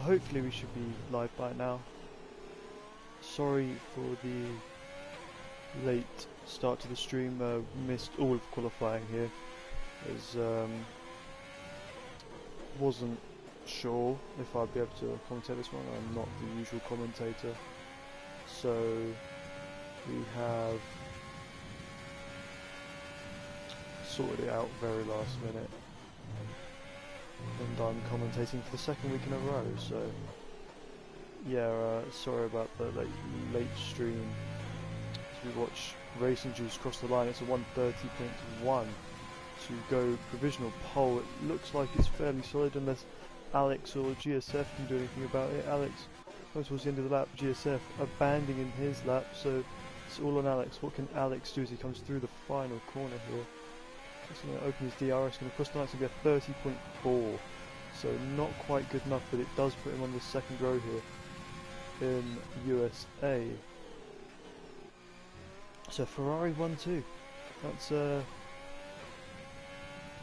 hopefully we should be live by now. Sorry for the late start to the stream, missed all of qualifying here, as wasn't sure if I'd be able to commentate this one. I'm not the usual commentator, so we have sorted it out very last minute, and I'm commentating for the second week in a row, so yeah, sorry about the late stream. As we watch Racing Juice cross the line, it's a 1:30.1 to go provisional pole. It looks like it's fairly solid unless Alex or GSF can do anything about it. Alex comes towards the end of the lap, GSF abandoning his lap, so it's all on Alex. What can Alex do as he comes through the final corner here? He's going to open his DRS, going to cross the line, it's going to be a 30.4. So not quite good enough, but it does put him on the second row here in USA. So Ferrari 1-2. That's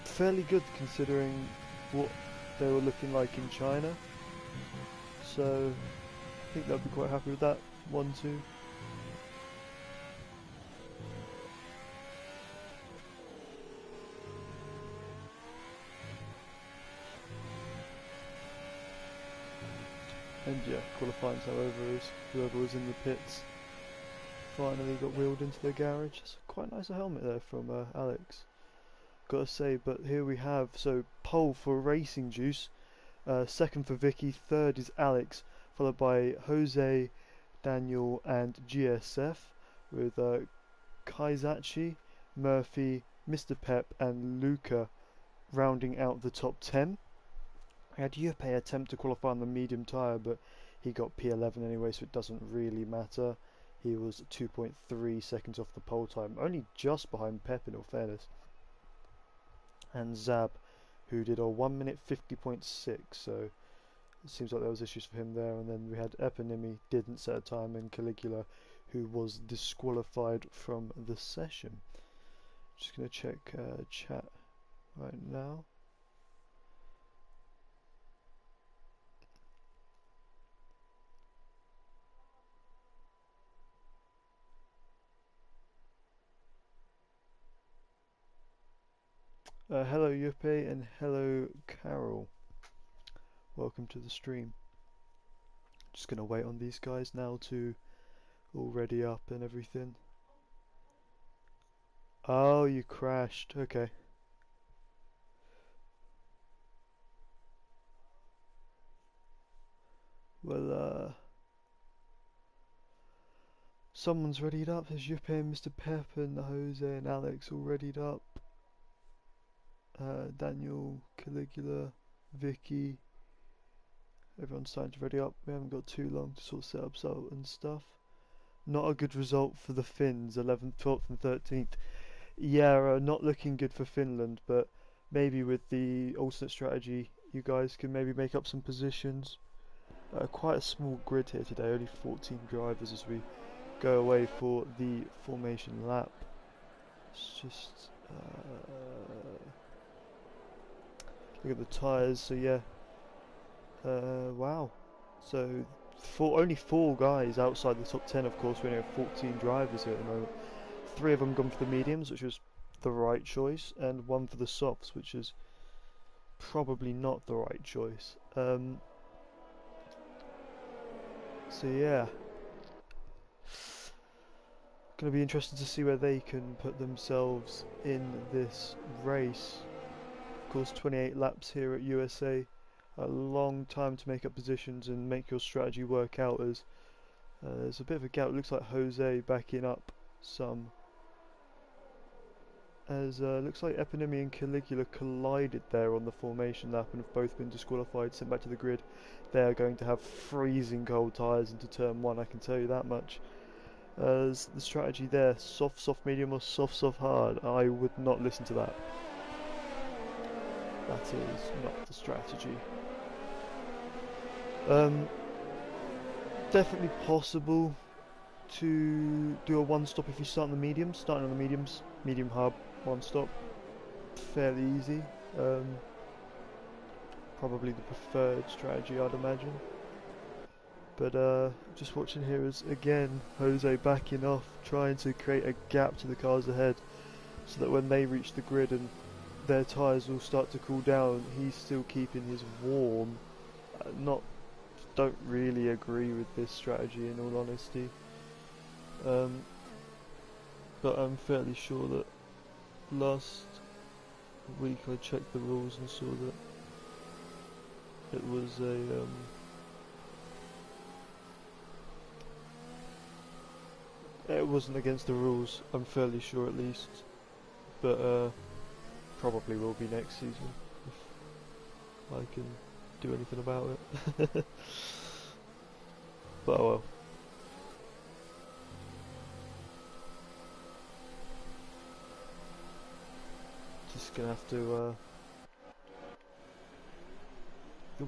fairly good considering what they were looking like in China. So I think they'll be quite happy with that. 1-2. And yeah, qualifying however is whoever was in the pits finally got wheeled into the garage. It's quite nice a helmet there from Alex, gotta say. But here we have, so pole for Racing Juice, second for Vicky, third is Alex, followed by Jose, Daniel and GSF, with Kaizachi, Murphy, Mr. Pep and Luca rounding out the top 10. I had Yuppie attempt to qualify on the medium tyre, but he got P11 anyway, so it doesn't really matter. He was 2.3 seconds off the pole time, only just behind Pep in all fairness. And Zab, who did a 1 minute 50.6, so it seems like there was issues for him there. And then we had Eponymy, didn't set a time, and Caligula, who was disqualified from the session. Just going to check chat right now. Hello Yuppie and hello Carol. Welcome to the stream. Just gonna wait on these guys now to all ready up and everything. Oh, you crashed. Okay. Well, someone's readied up. There's Yuppie and Mr. Pep and Jose and Alex all readied up. Daniel, Caligula, Vicky, everyone's starting to ready up. We haven't got too long to sort of set up so and stuff. Not a good result for the Finns, 11th, 12th and 13th. Yeah, not looking good for Finland, but maybe with the alternate strategy you guys can maybe make up some positions. Quite a small grid here today, only 14 drivers as we go away for the formation lap. It's just look at the tyres, so yeah. Wow. So only 4 guys outside the top 10, of course. We only have 14 drivers here at the moment. 3 of them gone for the mediums, which was the right choice, and 1 for the softs, which is probably not the right choice. So yeah. Going to be interested to see where they can put themselves in this race. Of course, 28 laps here at USA, a long time to make up positions and make your strategy work out, as there's a bit of a gap. It looks like Jose backing up some, as looks like Eponymy and Caligula collided there on the formation lap and have both been disqualified, sent back to the grid. They are going to have freezing cold tyres into turn 1, I can tell you that much. As the strategy there, soft, medium or soft, hard, I would not listen to that. That is not the strategy. Definitely possible to do a 1-stop if you start on the mediums. Starting on the mediums, medium hub, 1-stop, fairly easy. Probably the preferred strategy, I'd imagine. But just watching here is again Jose backing off, trying to create a gap to the cars ahead, so that when they reach the grid and their tyres will start to cool down, he's still keeping his warm. Don't really agree with this strategy in all honesty. But I'm fairly sure that last week I checked the rules and saw that it was it wasn't against the rules, I'm fairly sure at least. But probably will be next season if I can do anything about it. But oh well. Just gonna have to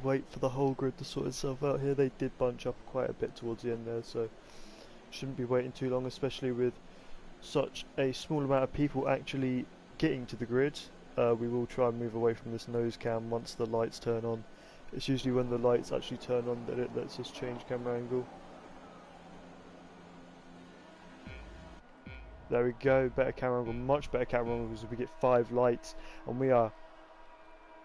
wait for the whole grid to sort itself out here. They did bunch up quite a bit towards the end there, so shouldn't be waiting too long, especially with such a small amount of people actually getting to the grid. We will try and move away from this nose cam once the lights turn on. It's usually when the lights actually turn on that it lets us change camera angle. There we go, better camera angle, much better camera angle, because we get 5 lights and we are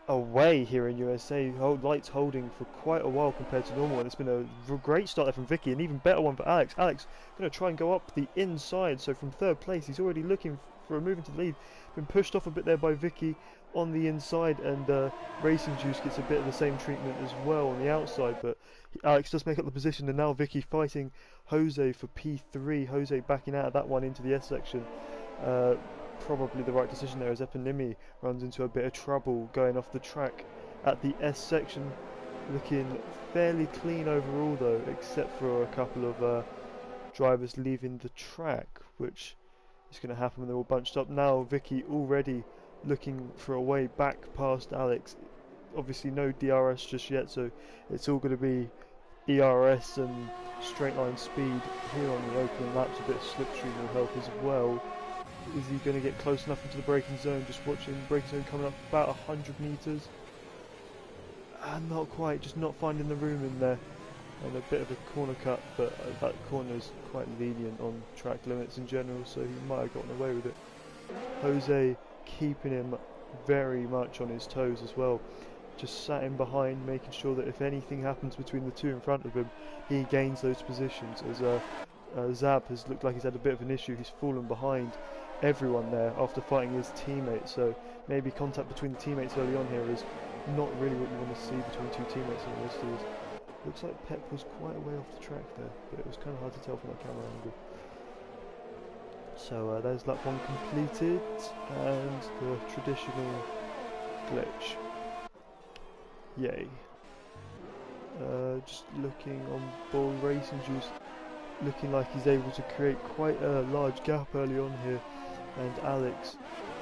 away here in USA. Lights holding for quite a while compared to normal, and it's been a great start there from Vicky, an even better one for Alex. Alex going to try and go up the inside, so from 3rd place he's already looking for a move into the lead. Been pushed off a bit there by Vicky on the inside, and Racing Juice gets a bit of the same treatment as well on the outside, but Alex does make up the position, and now Vicky fighting Jose for P3. Jose backing out of that one into the S section. Probably the right decision there, as Eponimi runs into a bit of trouble going off the track at the S section. Looking fairly clean overall though, except for a couple of drivers leaving the track, which is going to happen when they're all bunched up. Now Vicky already looking for a way back past Alex. Obviously no DRS just yet, so it's all going to be ERS and straight line speed here on the opening laps. A bit of slipstream will help as well. Is he going to get close enough into the braking zone? Just watching braking zone coming up about 100 metres. Not quite, just not finding the room in there. And a bit of a corner cut, but that corner is quite lenient on track limits in general, so he might have gotten away with it. Jose keeping him very much on his toes as well. Just sat in behind, making sure that if anything happens between the two in front of him, he gains those positions. As Zab has looked like he's had a bit of an issue, he's fallen behind everyone there after fighting his teammates, so maybe contact between the teammates early on here is not really what you want to see between two teammates in this is. Looks like Pep was quite a way off the track there, but it was kind of hard to tell from that camera angle. So there's lap 1 completed, and the traditional glitch. Yay. Just looking on ball, Racing Juice looking like he's able to create quite a large gap early on here, and Alex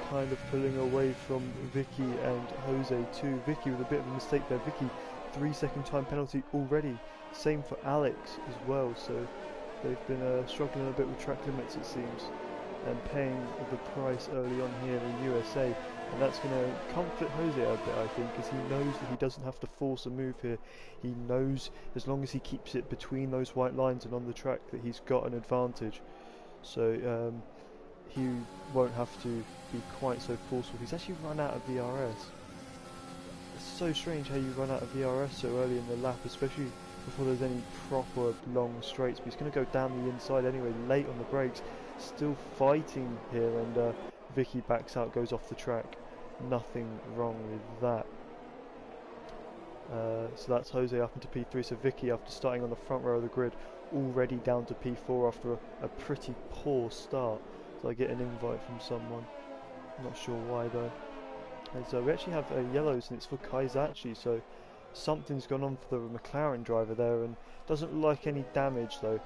kind of pulling away from Vicky and Jose too. Vicky with a bit of a mistake there. Vicky 3-second time penalty already. Same for Alex as well, so they've been struggling a bit with track limits it seems, and paying the price early on here in USA, and that's going to comfort Jose a bit I think, because he knows that he doesn't have to force a move here. He knows as long as he keeps it between those white lines and on the track that he's got an advantage, so he won't have to be quite so forceful. He's actually run out of VRS. It's so strange how you run out of VRS so early in the lap, especially before there's any proper long straights, but he's going to go down the inside anyway, late on the brakes, still fighting here, and Vicky backs out, goes off the track. Nothing wrong with that. So that's Jose up into P3, so Vicky, after starting on the front row of the grid, already down to P4 after a pretty poor start. So I get an invite from someone, not sure why though. And so we actually have yellows, and it's for Kaizachi, so something's gone on for the McLaren driver there, and doesn't look like any damage though,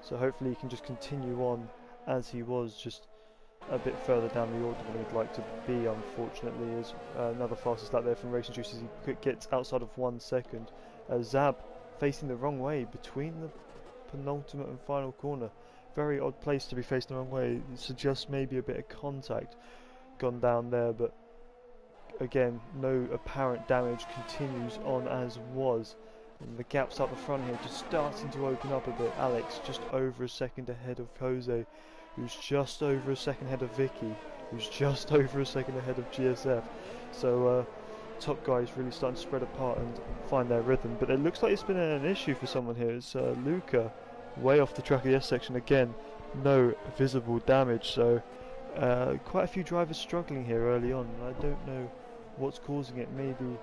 so hopefully he can just continue on as he was, just a bit further down the order than he'd like to be, unfortunately. Is another fastest lap there from Racing Juice as he gets outside of 1 second. Zab facing the wrong way between the penultimate and final corner. Very odd place to be facing the wrong way. It suggests maybe a bit of contact gone down there, but again, no apparent damage, continues on as was, And the gaps up the front here just starting to open up a bit. Alex just over a second ahead of Jose, who's just over a second ahead of Vicky, who's just over a second ahead of GSF. So top guys really starting to spread apart and find their rhythm. But it looks like it's been an issue for someone here. It's Luca, way off the track of the S section again. No visible damage. So quite a few drivers struggling here early on. I don't know what's causing it. Maybe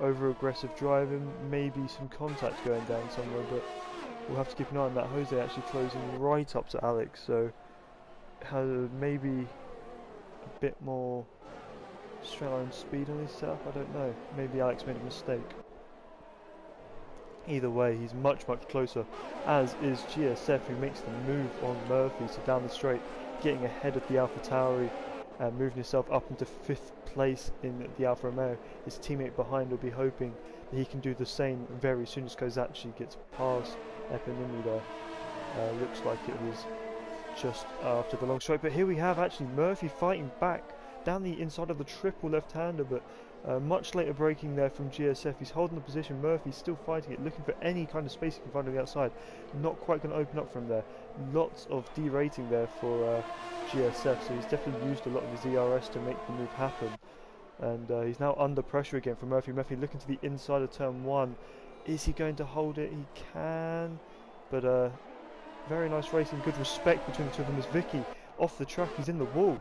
over-aggressive driving, maybe some contact going down somewhere, but we'll have to keep an eye on that. Jose actually closing right up to Alex, so has maybe a bit more straight line speed on his setup. I don't know. Maybe Alex made a mistake. Either way, he's much closer, as is GSF, who makes the move on Murphy, so down the straight, getting ahead of the Alpha Tauri, moving himself up into 5th place in the Alfa Romeo. His teammate behind will be hoping that he can do the same very soon as Kozachi gets past Epinimi there. Looks like it was just after the long straight, but here we have actually Murphy fighting back down the inside of the triple left-hander, but much later braking there from GSF. He's holding the position. Murphy's still fighting it, looking for any kind of space he can find on the outside. Not quite going to open up from there. Lots of derating there for GSF, so he's definitely used a lot of his ERS to make the move happen. And he's now under pressure again from Murphy. Murphy looking to the inside of turn 1. Is he going to hold it? He can, but very nice racing, good respect between the two of them as Vicky off the track. He's in the wall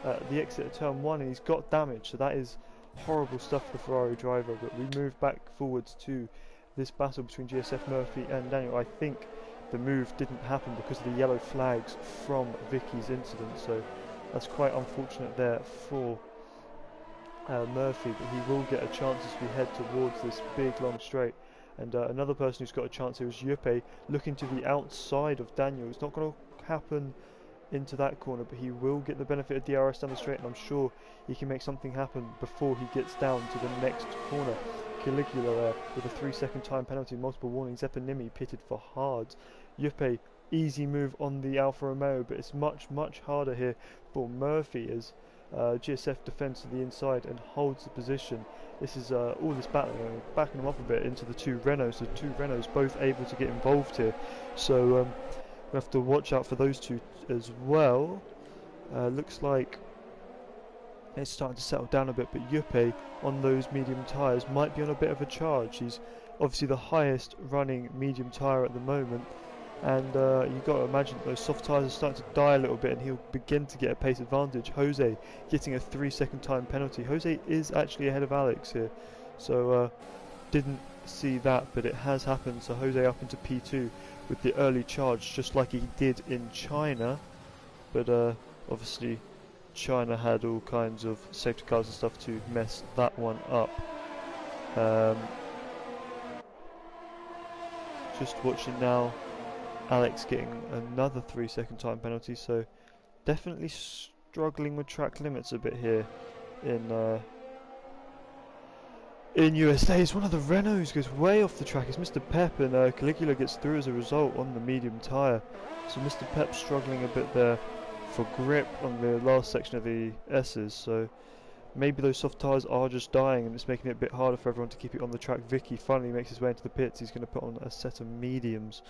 at the exit of turn 1 and he's got damage, so that is horrible stuff for the Ferrari driver. But we move back forwards to this battle between GSF, Murphy and Daniel. I think the move didn't happen because of the yellow flags from Vicky's incident, so that's quite unfortunate there for Murphy, but he will get a chance as we head towards this big long straight. And another person who's got a chance here is Yuppe, looking to the outside of Daniel. It's not going to happen into that corner, but he will get the benefit of DRS down the straight, and I'm sure he can make something happen before he gets down to the next corner. Caligula there with a 3-second time penalty, multiple warnings. Epinimi pitted for hard. Yuppe, easy move on the Alfa Romeo, but it's much harder here for Murphy as GSF defends to the inside and holds the position. This is all this battle, backing them up a bit into the two Renaults. The two Renaults both able to get involved here, so we have to watch out for those two as well. Looks like it's starting to settle down a bit, but Yuppe on those medium tyres might be on a bit of a charge. He's obviously the highest running medium tyre at the moment, and you've got to imagine those soft tyres are starting to die a little bit and he'll begin to get a pace advantage. Jose getting a 3-second time penalty. Jose is actually ahead of Alex here, so didn't see that, but it has happened. So Jose up into P2 with the early charge, just like he did in China, but obviously China had all kinds of safety cars and stuff to mess that one up. Just watching now, Alex getting another 3-second time penalty, so definitely struggling with track limits a bit here in USA. It's one of the Renaults goes way off the track. It's Mr. Pep, and Caligula gets through as a result on the medium tyre. So Mr. Pep struggling a bit there for grip on the last section of the S's, so maybe those soft tyres are just dying and it's making it a bit harder for everyone to keep it on the track. Vicky finally makes his way into the pits. He's going to put on a set of mediums,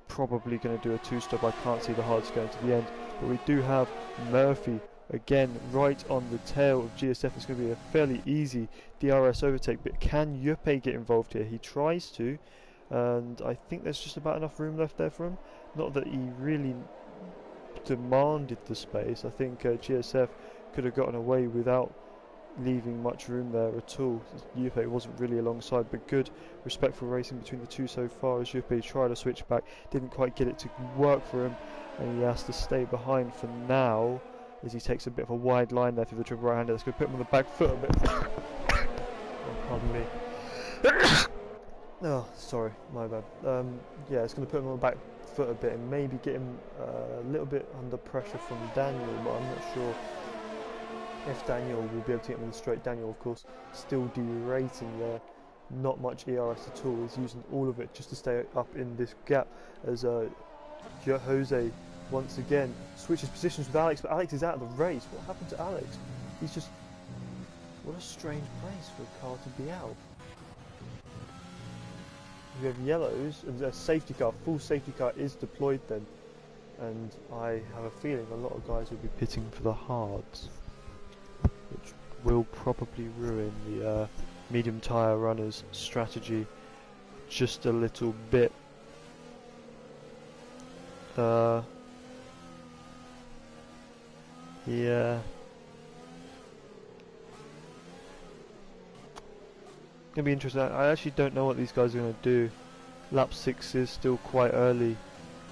probably going to do a 2-stop. I can't see the hards going to the end, but we do have Murphy again right on the tail of GSF. It's going to be a fairly easy DRS overtake, but can Yuppe get involved here? He tries to, and I think there's just about enough room left there for him. Not that he really demanded the space. I think GSF could have gotten away without leaving much room there at all. Yuppe wasn't really alongside, but good respectful racing between the two so far as Yuppe tried to switch back, didn't quite get it to work for him, and he has to stay behind for now as he takes a bit of a wide line there through the triple right hander. That's going to put him on the back foot a bit. Oh, pardon me. Oh, sorry, my bad. Yeah, it's going to put him on the back foot a bit and maybe get him a little bit under pressure from Daniel, but I'm not sure if Daniel will be able to get him on the straight. Daniel, of course, still derating there. Not much ERS at all. He's using all of it just to stay up in this gap as Jose once again switches positions with Alex, but Alex is out of the race. What happened to Alex? He's just... What a strange place for a car to be out. we have yellows, and a safety car, full safety car is deployed then. And I have a feeling a lot of guys will be pitting for the hards, which will probably ruin the medium tyre runners strategy just a little bit. Yeah. Gonna be interesting. I actually don't know what these guys are gonna do. Lap 6 is still quite early.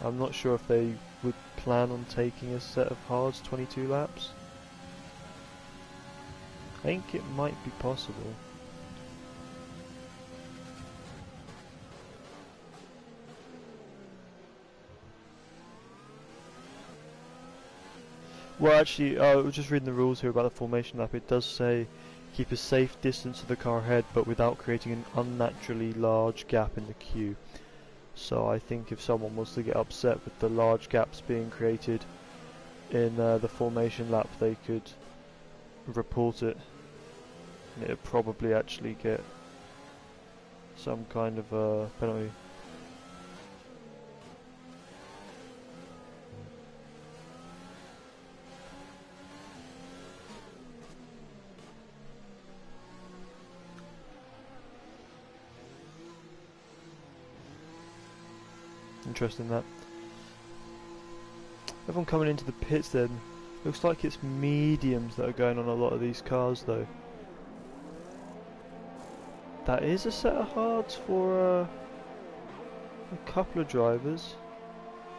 I'm not sure if they would plan on taking a set of hards 22 laps. I think it might be possible. Well, actually, I was just reading the rules here about the formation lap. It does say keep a safe distance to the car ahead, but without creating an unnaturally large gap in the queue. So I think if someone was to get upset with the large gaps being created in the formation lap, they could report it, and it'd probably actually get some kind of penalty. Interesting that. Everyone coming into the pits then. Looks like it's mediums that are going on a lot of these cars though. That is a set of hards for a couple of drivers.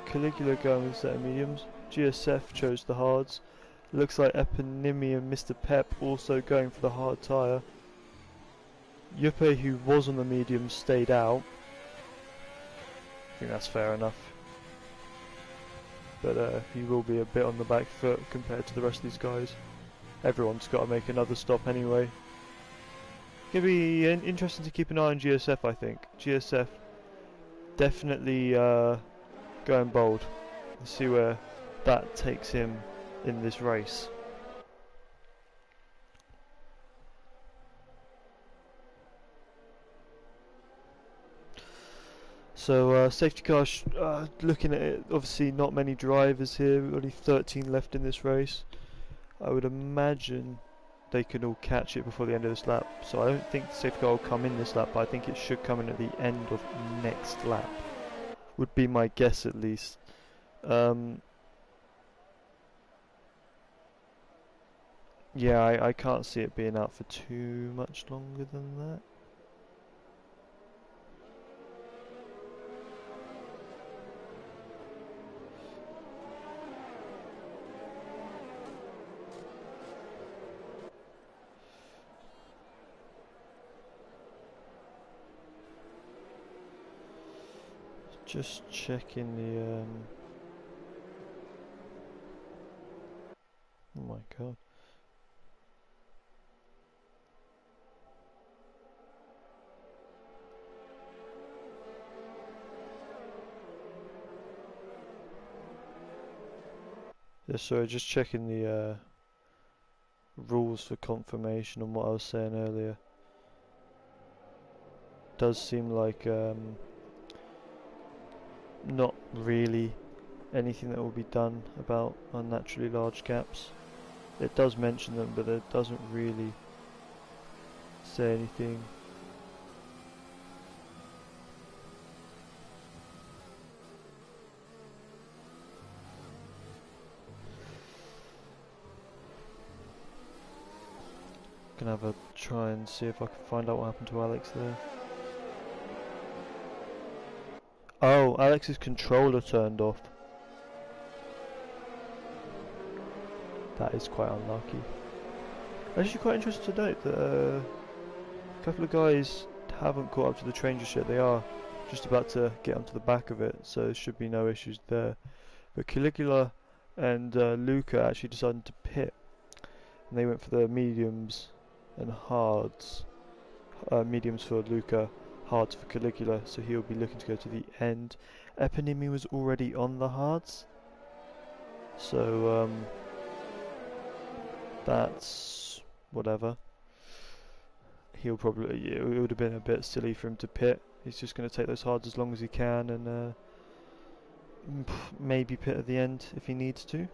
Caligula going with a set of mediums. GSF chose the hards. Looks like Eponymia and Mr. Pep also going for the hard tyre. Yuppe, who was on the mediums, stayed out. I think that's fair enough. But he will be a bit on the back foot compared to the rest of these guys. Everyone's got to make another stop anyway. Gonna be interesting to keep an eye on GSF, I think. GSF definitely going bold. Let's see where that takes him in this race. So safety car, looking at it, obviously not many drivers here, only 13 left in this race. I would imagine they can all catch it before the end of this lap. So I don't think the safety car will come in this lap, but I think it should come in at the end of next lap. Would be my guess at least. Yeah, I can't see it being out for too much longer than that. Just checking the oh my god. Yeah, sorry, just checking the rules for confirmation on what I was saying earlier. Does seem like not really anything that will be done about unnaturally large gaps. It does mention them, but it doesn't really say anything. Gonna have a try and see if I can find out what happened to Alex there. Oh, Alex's controller turned off. That is quite unlucky. Actually, quite interesting to note that a couple of guys haven't caught up to the train just yet. They are just about to get onto the back of it, so there should be no issues there. But Caligula and Luca actually decided to pit, and they went for the mediums and hards. Mediums for Luca, hards for Caligula, so he'll be looking to go to the end. Eponymy was already on the hards, so that's whatever. He'll probably, it would have been a bit silly for him to pit He's just going to take those hards as long as he can and maybe pit at the end if he needs to.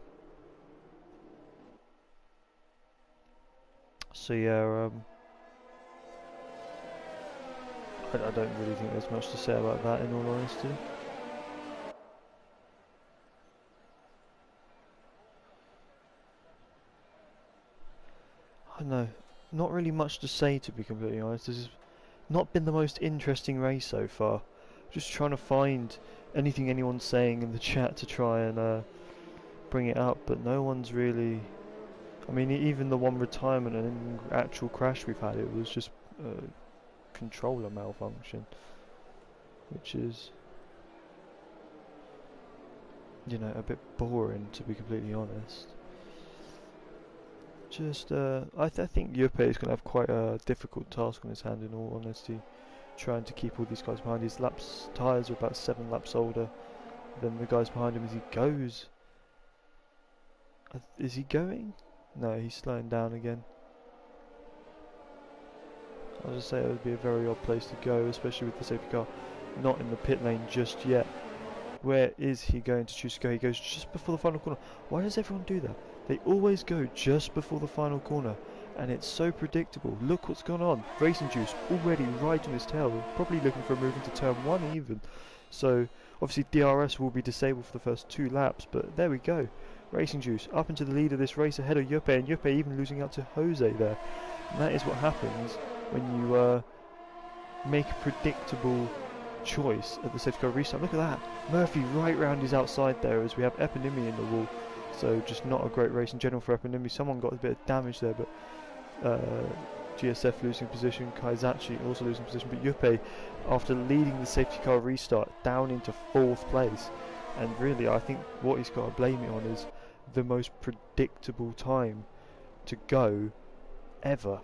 So yeah, I don't really think there's much to say about that in all honesty. I know, not really much to say to be completely honest. This has not been the most interesting race so far. Just trying to find anything anyone's saying in the chat to try and bring it up, but no one's really. I mean, even the one retirement and actual crash we've had, it was just controller malfunction, which is, you know, a bit boring to be completely honest. Just, I think Juppe is going to have quite a difficult task on his hand in all honesty, trying to keep all these guys behind. His tyres are about 7 laps older than the guys behind him as he goes. Is he going? No, he's slowing down again. I was just say it would be a very odd place to go, especially with the safety car not in the pit lane just yet. Where is he going to choose to go? He goes just before the final corner. Why does everyone do that? They always go just before the final corner, and it's so predictable. Look what's gone on. Racing Juice already right on his tail, probably looking for a move into turn 1 even. So obviously DRS will be disabled for the first 2 laps, but there we go. Racing Juice up into the lead of this race ahead of Juppe, and Juppe even losing out to Jose there. And that is what happens when you make a predictable choice at the safety car restart. Look at that. Murphy right round his outside there as we have Eponimi in the wall. So just not a great race in general for Eponimi. Someone got a bit of damage there, but GSF losing position, Kaizachi also losing position, but Juppe, after leading the safety car restart, down into 4th place. And really, I think what he's got to blame it on is the most predictable time to go ever.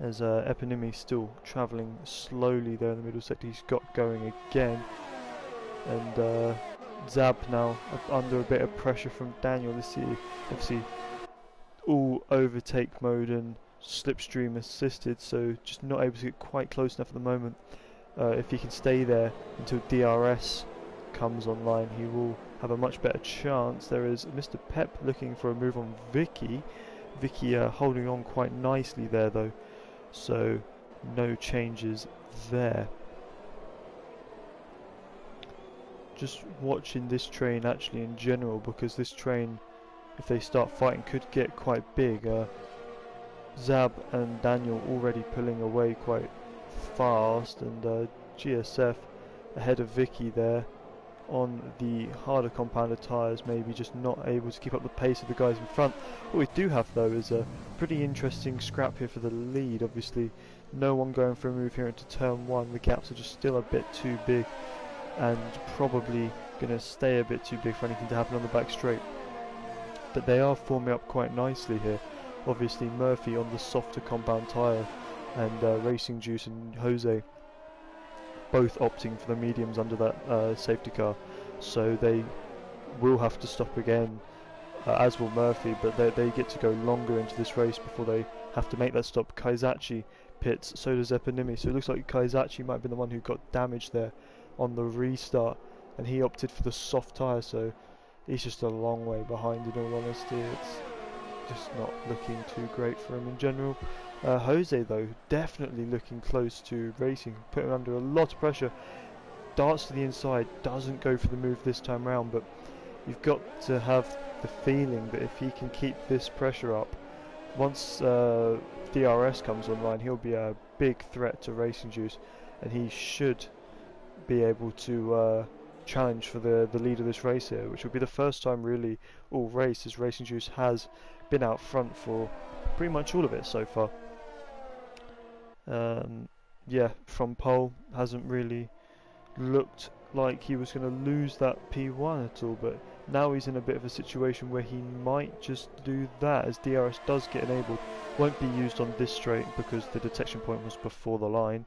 As Eponimi still travelling slowly there in the middle sector. He's got going again, and Zab now under a bit of pressure from Daniel. Let's see, obviously all overtake mode and slipstream assisted, so just not able to get quite close enough at the moment. If he can stay there until DRS comes online, he will have a much better chance. There is Mr. Pep looking for a move on Vicky. Vicky holding on quite nicely there though, so no changes there. Just watching this train actually in general, because this train, if they start fighting, could get quite big. Zab and Daniel already pulling away quite fast, and GSF ahead of Vicky there on the harder compounded tyres, maybe just not able to keep up the pace of the guys in front. What we do have though is a pretty interesting scrap here for the lead. Obviously no one going for a move here into turn 1. The gaps are just still a bit too big, and probably going to stay a bit too big for anything to happen on the back straight. But they are forming up quite nicely here. Obviously Murphy on the softer compound tyre, and Racing Juice and Jose both opting for the mediums under that safety car, so they will have to stop again, as will Murphy, but they get to go longer into this race before they have to make that stop. Kaizachi pits, so does Eponimi, so it looks like Kaizachi might have been the one who got damaged there on the restart, and he opted for the soft tyre, so he's just a long way behind in all honesty. It's just not looking too great for him in general. Jose though, definitely looking close to racing, putting under a lot of pressure, darts to the inside, doesn't go for the move this time round, but you've got to have the feeling that if he can keep this pressure up, once DRS comes online, he'll be a big threat to Racing Juice, and he should be able to challenge for the lead of this race here, which will be the first time really all race as Racing Juice has been out front for pretty much all of it so far. Yeah, from pole hasn't really looked like he was going to lose that P1 at all, but now he's in a bit of a situation where he might just do that, as DRS does get enabled. Won't be used on this straight because the detection point was before the line,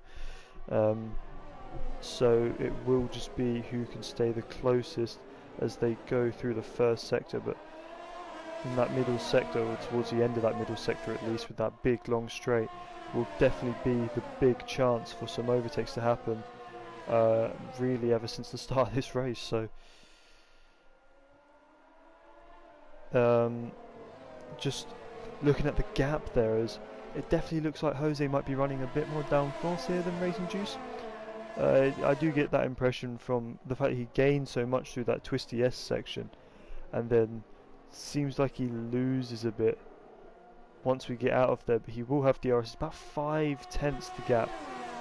so it will just be who can stay the closest as they go through the first sector. But in that middle sector, or towards the end of that middle sector at least, with that big long straight, will definitely be the big chance for some overtakes to happen, really ever since the start of this race. So just looking at the gap there, as it definitely looks like Jose might be running a bit more downforce here than Racing Juice. I do get that impression from the fact that he gained so much through that twisty S section, and then seems like he loses a bit once we get out of there, but he will have DRS. It's about 5/10 the gap.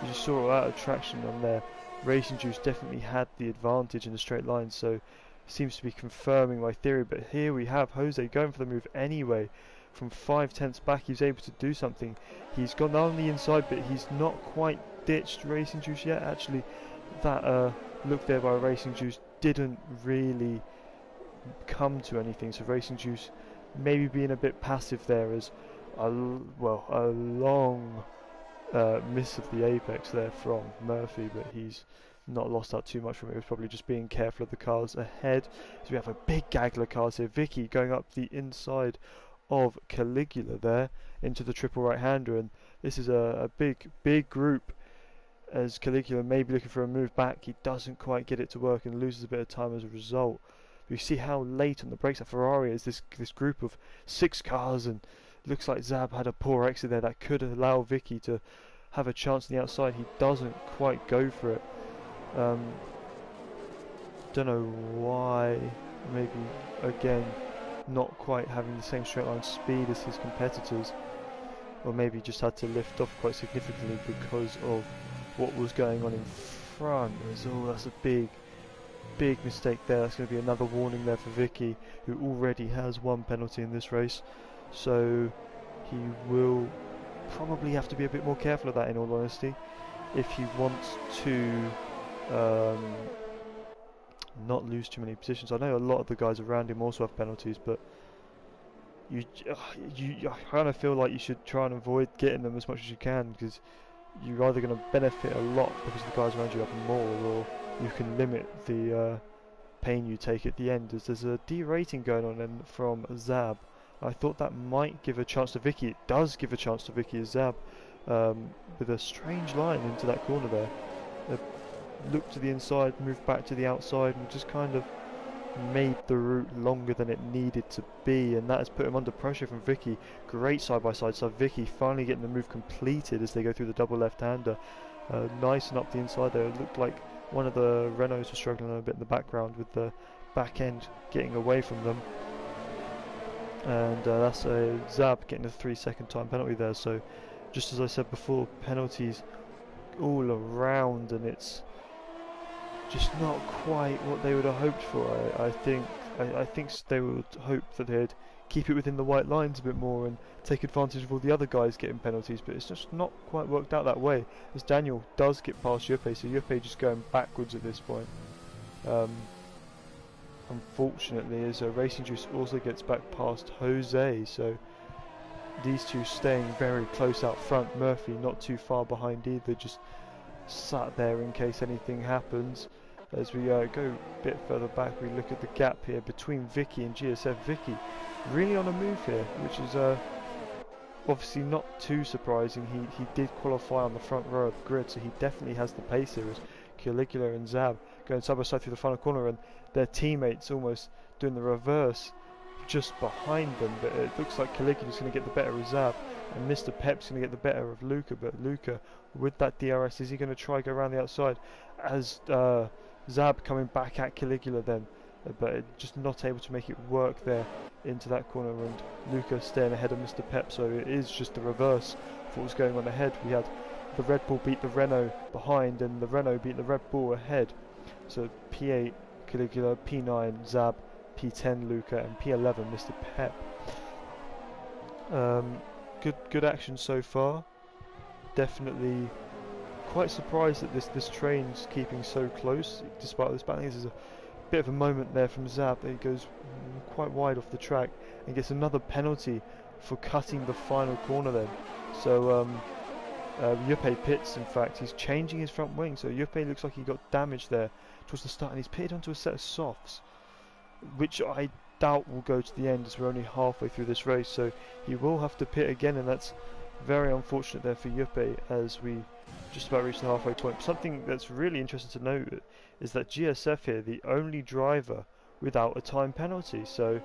You just saw out of traction on there. Racing Juice definitely had the advantage in the straight line, so seems to be confirming my theory. But here we have Jose going for the move anyway. From 5/10 back, he's able to do something. He's gone down the inside, but he's not quite ditched Racing Juice yet. Actually, that look there by Racing Juice didn't really come to anything. So Racing Juice maybe being a bit passive there, as a long miss of the apex there from Murphy, but he's not lost out too much from it. It was probably just being careful of the cars ahead. So we have a big gaggle of cars here. Vicky going up the inside of Caligula there into the triple right-hander, and this is a big group, as Caligula may be looking for a move back. He doesn't quite get it to work and loses a bit of time as a result. You see how late on the brakes that Ferrari is. This group of 6 cars, and looks like Zab had a poor exit there that could allow Vicky to have a chance on the outside. He doesn't quite go for it. Don't know why. Maybe again not quite having the same straight line speed as his competitors, or maybe just had to lift off quite significantly because of what was going on in front. That's a big mistake there. That's going to be another warning there for Vicky, who already has 1 penalty in this race, so he will probably have to be a bit more careful of that, in all honesty, if he wants to not lose too many positions. I know a lot of the guys around him also have penalties, but you kind of feel like you should try and avoid getting them as much as you can, because you're either going to benefit a lot because the guys around you have more, or you can limit the pain you take at the end, as there's a derating going on in from Zab. I thought that might give a chance to Vicky. It does give a chance to Vicky, as Zab with a strange line into that corner there. Looked to the inside, moved back to the outside, and just kind of made the route longer than it needed to be, and that has put him under pressure from Vicky. Great side-by-side stuff. Vicky finally getting the move completed as they go through the double left-hander. Nice and up the inside there. It looked like one of the Renaults was struggling a bit in the background with the back end getting away from them, and that's a Zab getting a 3-second time penalty there. So just as I said before, penalties all around, and it's just not quite what they would have hoped for. I think they would hope that they'd keep it within the white lines a bit more and take advantage of all the other guys getting penalties, but it's just not quite worked out that way, as Daniel does get past Yuppie, so Yuppie just going backwards at this point. Unfortunately, as Racing Juice also gets back past Jose, so these two staying very close out front. Murphy not too far behind either, just sat there in case anything happens. As we go a bit further back, we look at the gap here between Vicky and GSF. Vicky really on a move here, which is obviously not too surprising. He did qualify on the front row of the grid, so he definitely has the pace here, as Caligula and Zab going side by side through the final corner, and their teammates almost doing the reverse just behind them. But it looks like Caligula's going to get the better of Zab, and Mr. Pep's going to get the better of Luca. But Luca, with that DRS, is he going to try go around the outside, as Zab coming back at Caligula then, but just not able to make it work there into that corner, and Luca staying ahead of Mr. Pep. So it is just the reverse of what was going on ahead. We had the Red Bull beat the Renault behind, and the Renault beat the Red Bull ahead. So P8 Caligula, P9 Zab, P10 Luca, and P11 Mr. Pep. Good action so far. Definitely quite surprised that this train's keeping so close despite this battle. There's a bit of a moment there from Zab that he goes quite wide off the track and gets another penalty for cutting the final corner then. So Yuppie pits, in fact. He's changing his front wing, so Yuppie looks like he got damaged there towards the start, and he's pitted onto a set of softs, which I doubt will go to the end, as we're only halfway through this race. So he will have to pit again, and that's Very unfortunate there for Juppe as we just about reached the halfway point. Something that's really interesting to note is that GSF here, the only driver without a time penalty, so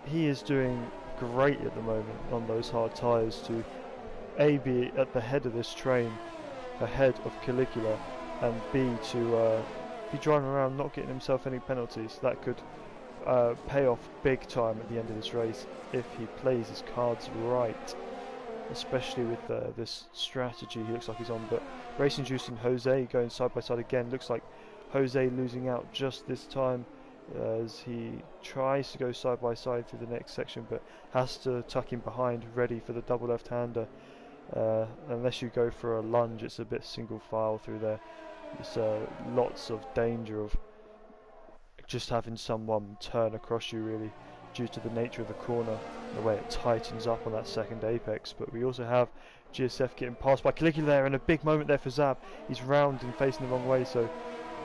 he is doing great at the moment on those hard tyres to A, be at the head of this train, ahead of Caligula, and B, to be driving around not getting himself any penalties. That could pay off big time at the end of this race if he plays his cards right, especially with this strategy he looks like he's on. But Racing Juice and Jose going side by side again. Looks like Jose losing out just this time as he tries to go side by side through the next section, but has to tuck in behind, ready for the double left-hander. Unless you go for a lunge, it's a bit single file through there. It's lots of danger of just having someone turn across you, really, due to the nature of the corner, the way it tightens up on that second apex. But we also have GSF getting passed by Caligula there, and a big moment there for Zab. He's round and facing the wrong way, so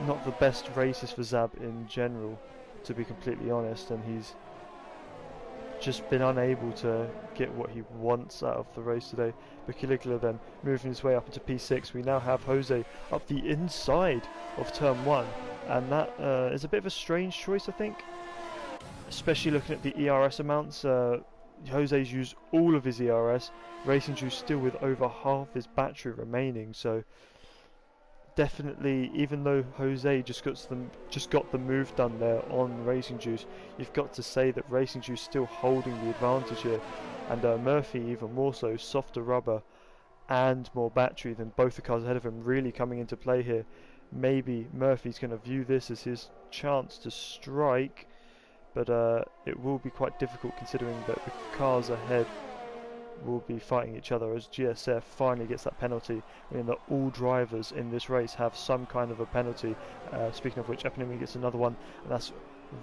not the best races for Zab in general, to be completely honest, and he's just been unable to get what he wants out of the race today. But Caligula then moving his way up into P6. We now have Jose up the inside of turn 1, and that is a bit of a strange choice, I think, especially looking at the ERS amounts. Jose's used all of his ERS, Racing Juice still with over half his battery remaining, so definitely, even though Jose just got the move done there on Racing Juice, you've got to say that Racing Juice still holding the advantage here, and Murphy even more so, softer rubber and more battery than both the cars ahead of him really coming into play here. Maybe Murphy's going to view this as his chance to strike, but it will be quite difficult considering that the cars ahead will be fighting each other as GSF finally gets that penalty, meaning that all drivers in this race have some kind of a penalty. Speaking of which, Eponemy gets another one, and that's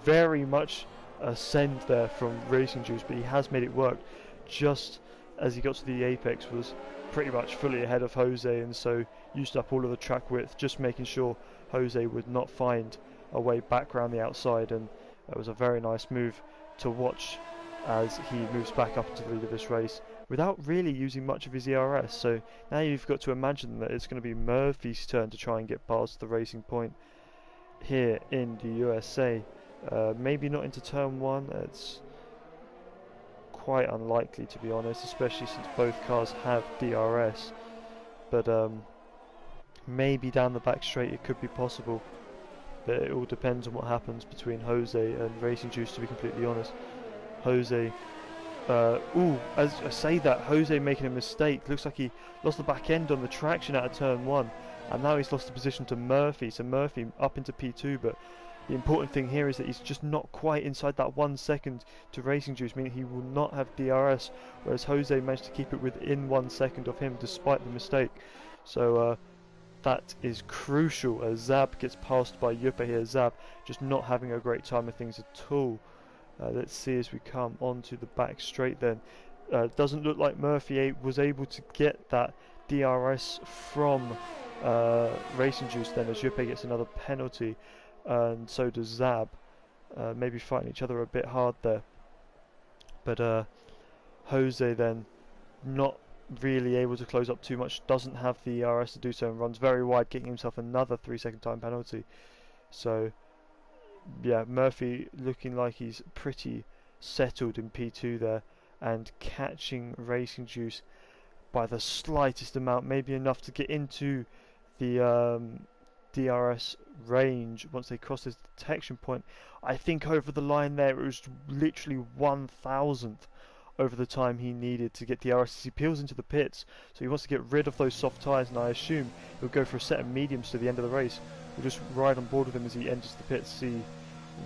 very much a send there from Racing Juice, but he has made it work. Just as he got to the apex, was pretty much fully ahead of Jose, and so used up all of the track width, just making sure Jose would not find a way back around the outside, and it was a very nice move to watch as he moves back up into the lead of this race without really using much of his ERS. So now you've got to imagine that it's going to be Murphy's turn to try and get past the racing point here in the USA. Maybe not into turn 1, it's quite unlikely to be honest, especially since both cars have DRS, but maybe down the back straight it could be possible, but it all depends on what happens between Jose and Racing Juice, to be completely honest. Jose, as I say that, Jose making a mistake. Looks like he lost the back end on the traction out of turn 1, and now he's lost the position to Murphy, so Murphy up into P2, but the important thing here is that he's just not quite inside that 1 second to Racing Juice, meaning he will not have DRS, whereas Jose managed to keep it within 1 second of him despite the mistake. So that is crucial as Zab gets passed by Juppe here. Zab just not having a great time of things at all. Let's see as we come onto the back straight then. Doesn't look like Murphy was able to get that DRS from Racing Juice then, as Juppe gets another penalty, and so does Zab. Maybe fighting each other a bit hard there. But Jose then not really able to close up too much, doesn't have the ERS to do so, and runs very wide, getting himself another 3-second time penalty. So yeah, Murphy looking like he's pretty settled in P2 there, and catching Racing Juice by the slightest amount, maybe enough to get into the DRS range once they cross this detection point. I think over the line there it was literally 1,000th over the time he needed to get DRS as he peels into the pits, so he wants to get rid of those soft tyres, and I assume he'll go for a set of mediums to the end of the race. We'll just ride on board with him as he enters the pits, see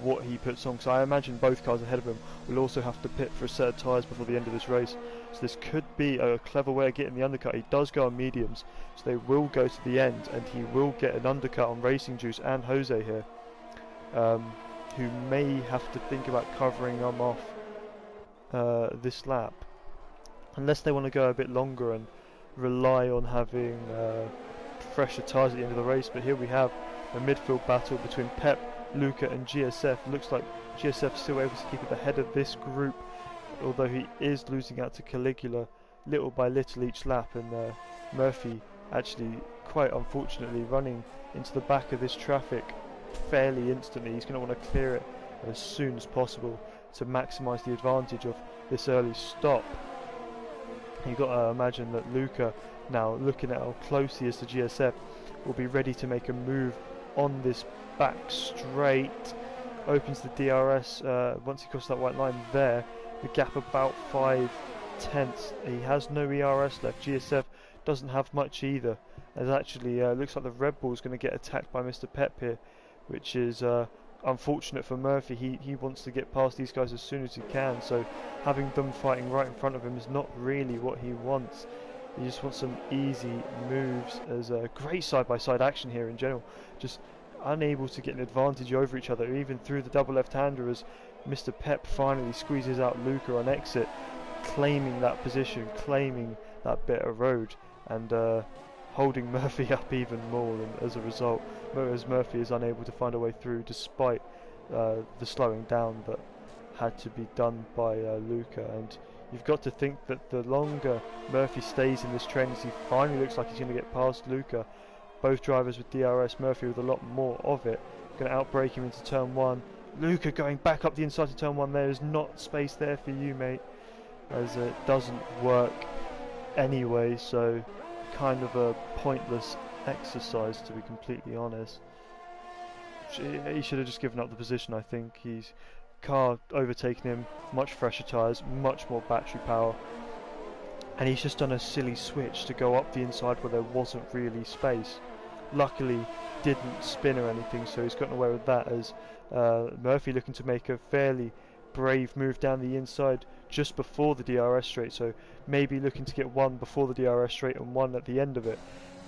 what he puts on, because I imagine both cars ahead of him will also have to pit for a set of tyres before the end of this race, so this could be a clever way of getting the undercut. He does go on mediums, so they will go to the end, and he will get an undercut on Racing Juice and Jose here, who may have to think about covering them off this lap, unless they want to go a bit longer and rely on having fresher tyres at the end of the race. But here we have a midfield battle between Pep, Luca and GSF. Looks like GSF still able to keep at the head of this group, although he is losing out to Caligula little by little each lap, and Murphy actually quite unfortunately running into the back of this traffic fairly instantly. He's going to want to clear it as soon as possible to maximise the advantage of this early stop. You've got to imagine that Luca, now looking at how close he is to GSF, will be ready to make a move on this back straight. Opens the DRS once he crosses that white line there. The gap about 5/10. He has no ERS left. GSF doesn't have much either. As actually looks like the Red Bull is going to get attacked by Mr. Pep here, which is unfortunate for Murphy. He wants to get past these guys as soon as he can, so having them fighting right in front of him is not really what he wants. He just wants some easy moves. There's a great side-by-side action here in general, just unable to get an advantage over each other, even through the double left-hander, as Mr. Pep finally squeezes out Luca on exit, claiming that position, claiming that bit of road, and holding Murphy up even more. And as a result, as Murphy is unable to find a way through despite the slowing down that had to be done by Luca. And you've got to think that the longer Murphy stays in this trend, as he finally looks like he's going to get past Luca, both drivers with DRS, Murphy with a lot more of it, going to outbrake him into turn 1. Luca going back up the inside of turn 1. There is not space there for you, mate, as it doesn't work anyway, so kind of a pointless exercise, to be completely honest. He should have just given up the position. I think he's car overtaking him, much fresher tyres, much more battery power, and he's just done a silly switch to go up the inside where there wasn't really space. Luckily didn't spin or anything, so he's gotten away with that, as Murphy looking to make a fairly brave move down the inside just before the DRS straight, so maybe looking to get one before the DRS straight and one at the end of it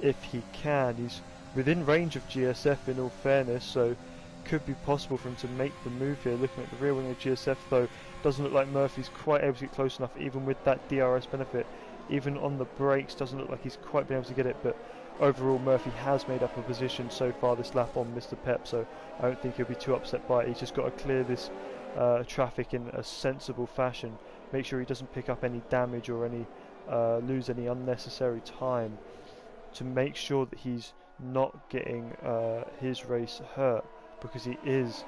if he can. He's within range of GSF in all fairness, so could be possible for him to make the move here. Looking at the rear wing of GSF though, doesn't look like Murphy's quite able to get close enough, even with that DRS benefit. Even on the brakes, doesn't look like he's quite been able to get it, but overall Murphy has made up a position so far this lap on Mr. Pep, so I don't think he'll be too upset by it. He's just got to clear this traffic in a sensible fashion, make sure he doesn't pick up any damage or any lose any unnecessary time, to make sure that he's not getting his race hurt, because he is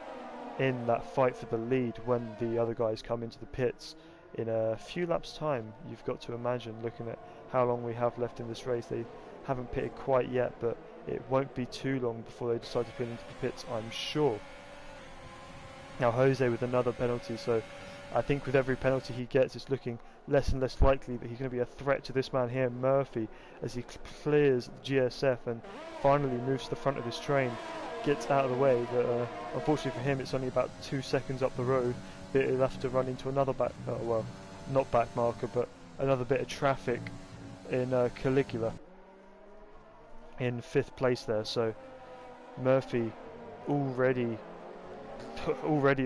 in that fight for the lead when the other guys come into the pits in a few laps time. You've got to imagine, looking at how long we have left in this race, they haven't pitted quite yet, but it won't be too long before they decide to put into the pits, I'm sure. Now Jose with another penalty, so I think with every penalty he gets, it's looking less and less likely that he's going to be a threat to this man here, Murphy, as he clears GSF and finally moves to the front of his train, gets out of the way. But unfortunately for him, it's only about 2 seconds up the road that he'll have to run into another well, not back marker, but another bit of traffic in Caligula in 5th place there. So Murphy already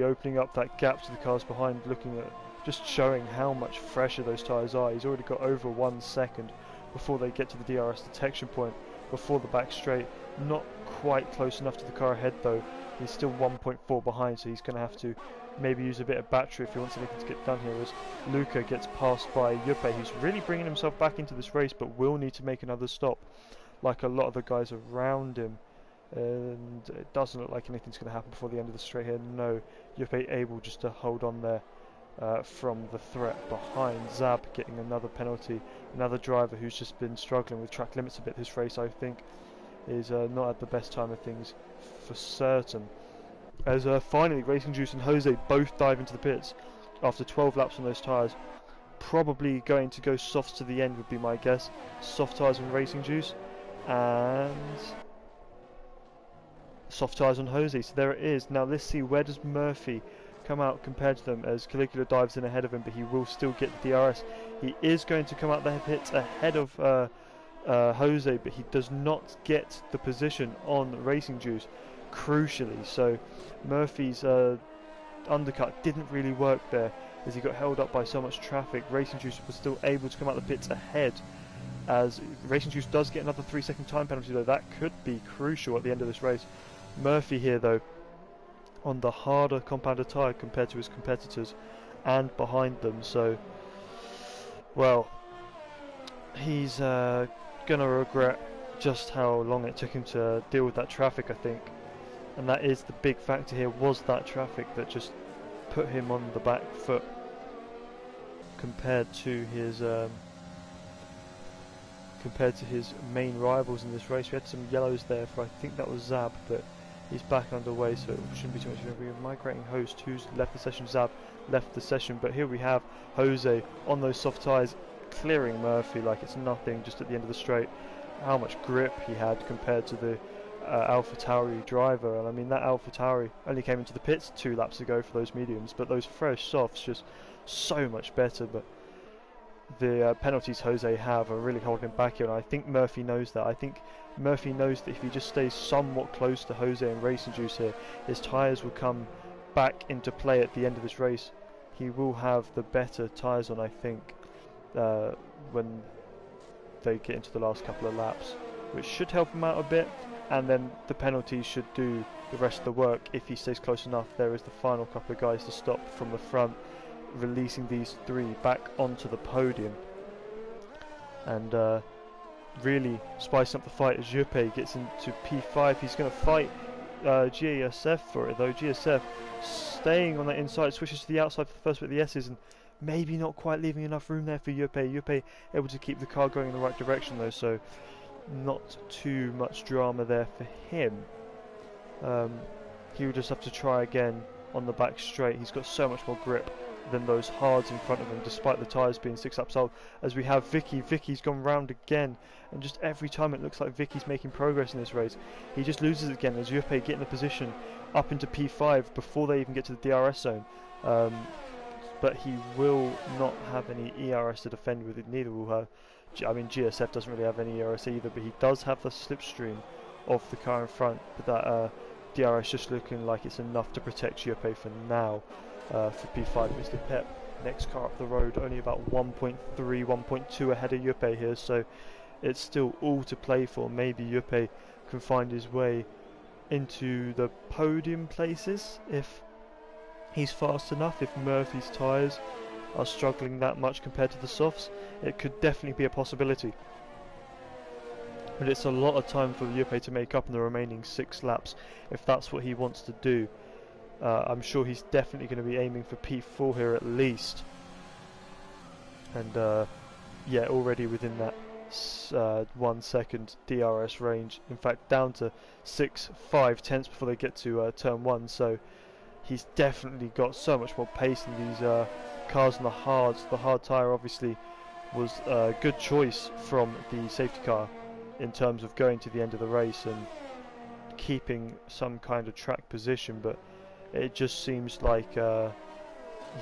opening up that gap to the cars behind, looking at just showing how much fresher those tyres are. He's already got over 1 second before they get to the DRS detection point, before the back straight. Not quite close enough to the car ahead though. He's still 1.4 behind, so he's going to have to maybe use a bit of battery if he wants anything to get done here, as Luca gets passed by Yuppe, who's really bringing himself back into this race, but will need to make another stop like a lot of the guys around him. And it doesn't look like anything's going to happen before the end of the straight here. No, Yuppe able just to hold on there from the threat behind. Zab getting another penalty, another driver who's just been struggling with track limits a bit this race, I think, is not at the best time of things for certain. As finally Racing Juice and Jose both dive into the pits after 12 laps on those tyres. Probably going to go softs to the end would be my guess. Soft tyres on Racing Juice and soft tyres on Jose. So there it is. Now let's see, where does Murphy come out compared to them, as Caligula dives in ahead of him, but he will still get the DRS. He is going to come out the pits ahead of Jose, but he does not get the position on Racing Juice, crucially. So Murphy's undercut didn't really work there, as he got held up by so much traffic. Racing Juice was still able to come out the pits ahead, as Racing Juice does get another 3-second time penalty though. That could be crucial at the end of this race. Murphy here though on the harder compounded tyre compared to his competitors and behind them, so well, he's gonna regret just how long it took him to deal with that traffic, I think. And that is the big factor here, was that traffic that just put him on the back foot compared to his main rivals in this race. We had some yellows there for, I think that was Zab, but he's back underway, so it shouldn't be too much of a migrating host who's left the session. Zab left the session, but here we have Jose on those soft tyres, clearing Murphy like it's nothing just at the end of the straight. How much grip he had compared to the AlphaTauri driver, and I mean that AlphaTauri only came into the pits 2 laps ago for those mediums, but those fresh softs just so much better. But the penalties Jose have are really holding him back here, and I think Murphy knows that. I think Murphy knows that if he just stays somewhat close to Jose and racing juice here, his tyres will come back into play at the end of this race. He will have the better tyres on, I think, when they get into the last couple of laps, which should help him out a bit, and then the penalties should do the rest of the work if he stays close enough. There is the final couple of guys to stop from the front, releasing these 3 back onto the podium, and really spicing up the fight as Juppé gets into P5. He's going to fight GSF for it though. GSF staying on that inside, switches to the outside for the first bit of the S's, and maybe not quite leaving enough room there for Juppé. Juppé able to keep the car going in the right direction though, so not too much drama there for him. He will just have to try again on the back straight. He's got so much more grip than those hards in front of him, despite the tyres being 6 laps old. As we have Vicky, Vicky's gone round again, and just every time it looks like Vicky's making progress in this race, he just loses again as Juppé get in the position up into P5 before they even get to the DRS zone. But he will not have any ERS to defend with it, neither will her. I mean, GSF doesn't really have any ERS either, but he does have the slipstream of the car in front, but that DRS just looking like it's enough to protect Juppé for now. For P5, Mr. Pep, next car up the road, only about 1.3, 1.2 ahead of Juppé here, so it's still all to play for. Maybe Juppé can find his way into the podium places if he's fast enough. If Murphy's tyres are struggling that much compared to the softs, it could definitely be a possibility. But it's a lot of time for Juppé to make up in the remaining 6 laps if that's what he wants to do. I'm sure he's definitely going to be aiming for P4 here at least. And yeah, already within that 1 second DRS range. In fact, down to 6.5 tenths before they get to turn 1. So he's definitely got so much more pace in these cars on the hards. The hard tyre obviously was a good choice from the safety car in terms of going to the end of the race and keeping some kind of track position, but it just seems like the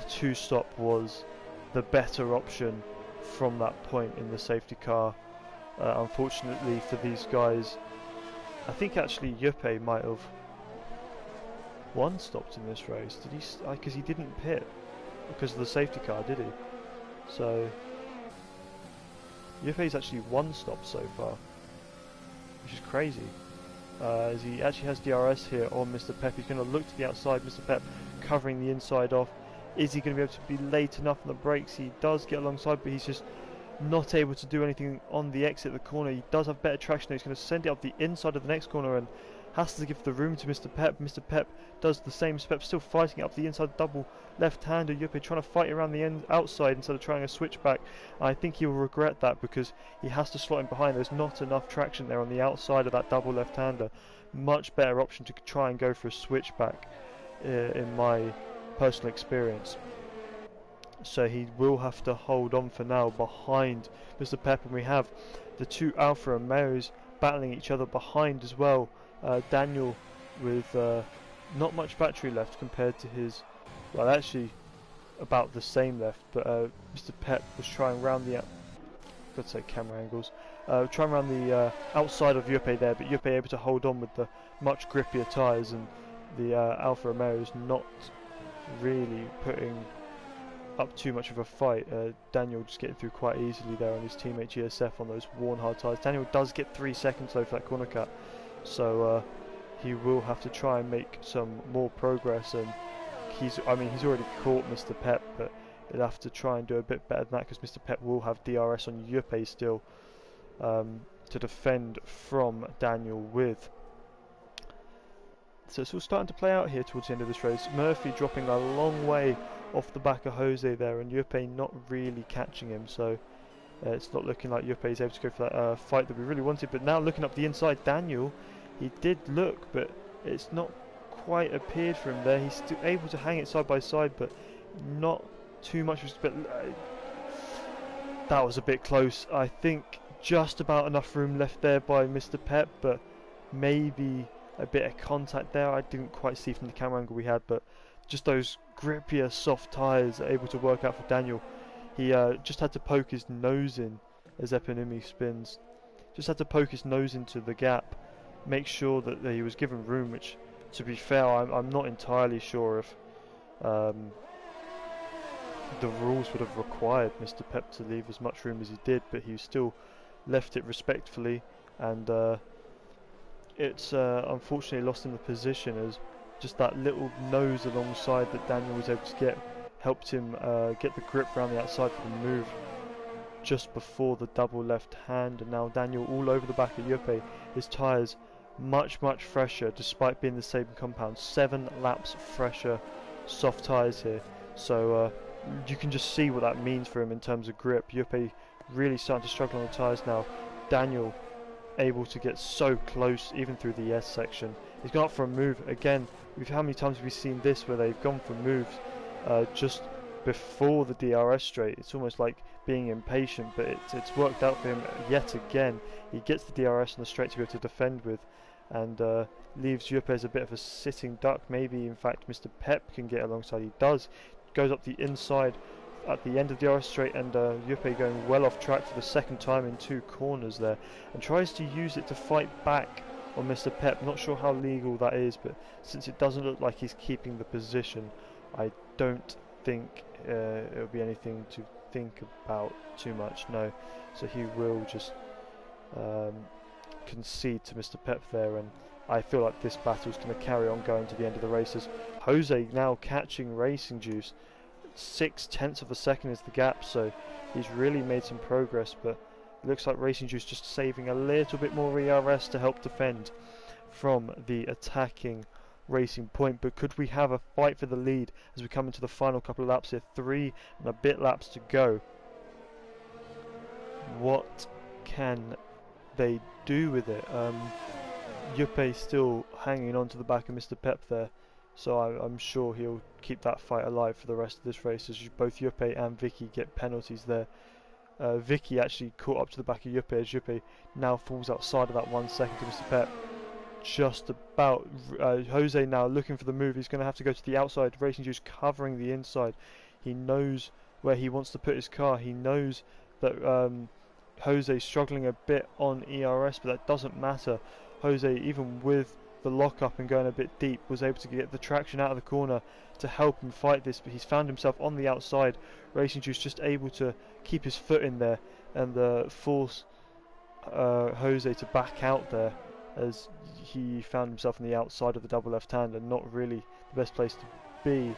2-stop was the better option from that point in the safety car. Unfortunately for these guys, I think actually Juppé might have 1-stopped in this race. Did he? Because he didn't pit because of the safety car, did he? So Juppé's actually 1-stopped so far, which is crazy. As he actually has DRS here on Mr. Pep. He's going to look to the outside. Mr. Pep covering the inside off. Is he going to be able to be late enough on the brakes? He does get alongside, but he's just not able to do anything on the exit of the corner. He does have better traction. He's going to send it up the inside of the next corner and has to give the room to Mr. Pep. Mr. Pep does the same. Mr. Pep still fighting it up the inside, double left-hander. Juppé trying to fight around the outside instead of trying a switchback. I think he will regret that because he has to slot in behind. There's not enough traction there on the outside of that double left-hander. Much better option to try and go for a switchback in my personal experience. So he will have to hold on for now behind Mr. Pep, and we have the 2 Alfa Romeos battling each other behind as well. Daniel with not much battery left compared to his, well, actually about the same left, but Mr. Pep was trying round the got to say camera angles, trying around the outside of Juppé there, but Juppé able to hold on with the much grippier tyres, and the Alfa Romeo is not really putting up too much of a fight. Daniel just getting through quite easily there on his teammate GSF on those worn hard tyres. Daniel does get 3 seconds though for that corner cut, so he will have to try and make some more progress, and he's already caught Mr. Pep, but they'll have to try and do a bit better than that, because Mr. Pep will have DRS on Yuppie still to defend from Daniel with. So it's all starting to play out here towards the end of this race. Murphy dropping a long way off the back of Jose there, and Yuppie not really catching him, so it's not looking like Yuppie is able to go for that fight that we really wanted. But now looking up the inside, Daniel, he did look, but it's not quite appeared for him there. He's still able to hang it side by side, but not too much. But that was a bit close. I think just about enough room left there by Mr. Pep, but maybe a bit of contact there. I didn't quite see from the camera angle we had, but just those grippier soft tyres are able to work out for Daniel. He just had to poke his nose in as Eponimi spins. Just had to poke his nose into the gap, make sure that he was given room, which, to be fair, I'm not entirely sure if the rules would have required Mr. Pep to leave as much room as he did, but he still left it respectfully, and it's unfortunately lost him the position, as just that little nose alongside that Daniel was able to get helped him get the grip around the outside for the move just before the double left hand. And now Daniel all over the back of Yuppie. His tyres much fresher despite being the same compound. 7 laps fresher soft tyres here, so you can just see what that means for him in terms of grip. Yuppie really starting to struggle on the tyres now. Daniel able to get so close even through the S section. He's gone up for a move again. How many times have we seen this where they've gone for moves just before the DRS straight? It's almost like being impatient, but it's worked out for him yet again. He gets the DRS on the straight to be able to defend with, and leaves Yuppie as a bit of a sitting duck. Maybe in fact Mr. Pep can get alongside. He does. Goes up the inside at the end of the DRS straight, and Yuppie going well off track for the second time in 2 corners there, and tries to use it to fight back on Mr. Pep. Not sure how legal that is, but since it doesn't look like he's keeping the position, I don't think it'll be anything to think about too much, no. So he will just concede to Mr. Pep there, and I feel like this battle is going to carry on going to the end of the races. Jose now catching Racing Juice. 0.6 of a second is the gap, so he's really made some progress, but it looks like Racing Juice just saving a little bit more ERS to help defend from the attacking Racing Point. But could we have a fight for the lead as we come into the final couple of laps here? 3 and a bit laps to go. What can they do with it? Yuppie still hanging on to the back of Mr. Pep there, so I'm sure he'll keep that fight alive for the rest of this race, as both Yuppie and Vicky get penalties there. Vicky actually caught up to the back of Yuppie, as Yuppie now falls outside of that 1 second to Mr. Pep. Just about. Jose now looking for the move. He's going to have to go to the outside. Racing Juice covering the inside. He knows where he wants to put his car. He knows that Jose's struggling a bit on ERS, but that doesn't matter. Jose, even with the lock-up and going a bit deep, was able to get the traction out of the corner to help him fight this, but he's found himself on the outside. Racing Juice just able to keep his foot in there and force Jose to back out there, as he found himself on the outside of the double left hand and not really the best place to be.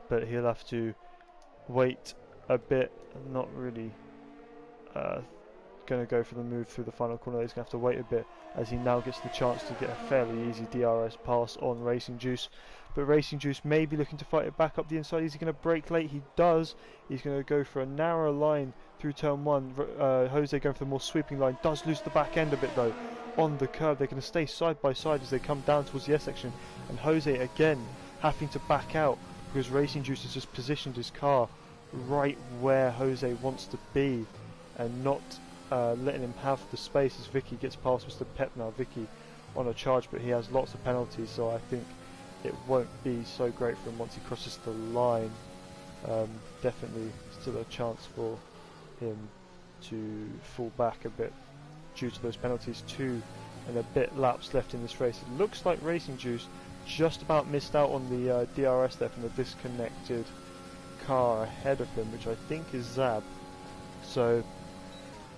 But he'll have to wait a bit, not really going to go for the move through the final corner. He's going to have to wait a bit, as he now gets the chance to get a fairly easy DRS pass on Racing Juice. But Racing Juice may be looking to fight it back up the inside. Is he going to brake late? He does. He's going to go for a narrow line through turn 1. Jose going for the more sweeping line. Does lose the back end a bit though on the curve. They're going to stay side by side as they come down towards the S section, and Jose again having to back out because Racing Juice has just positioned his car right where Jose wants to be and not letting him have the space as Vicky gets past Mr. Pep now. Vicky on a charge, but he has lots of penalties, so I think it won't be so great for him once he crosses the line. Definitely still a chance for him to fall back a bit due to those penalties. 2 and a bit laps left in this race. It looks like Racing Juice just about missed out on the DRS there from the disconnected car ahead of him, which I think is Zab. So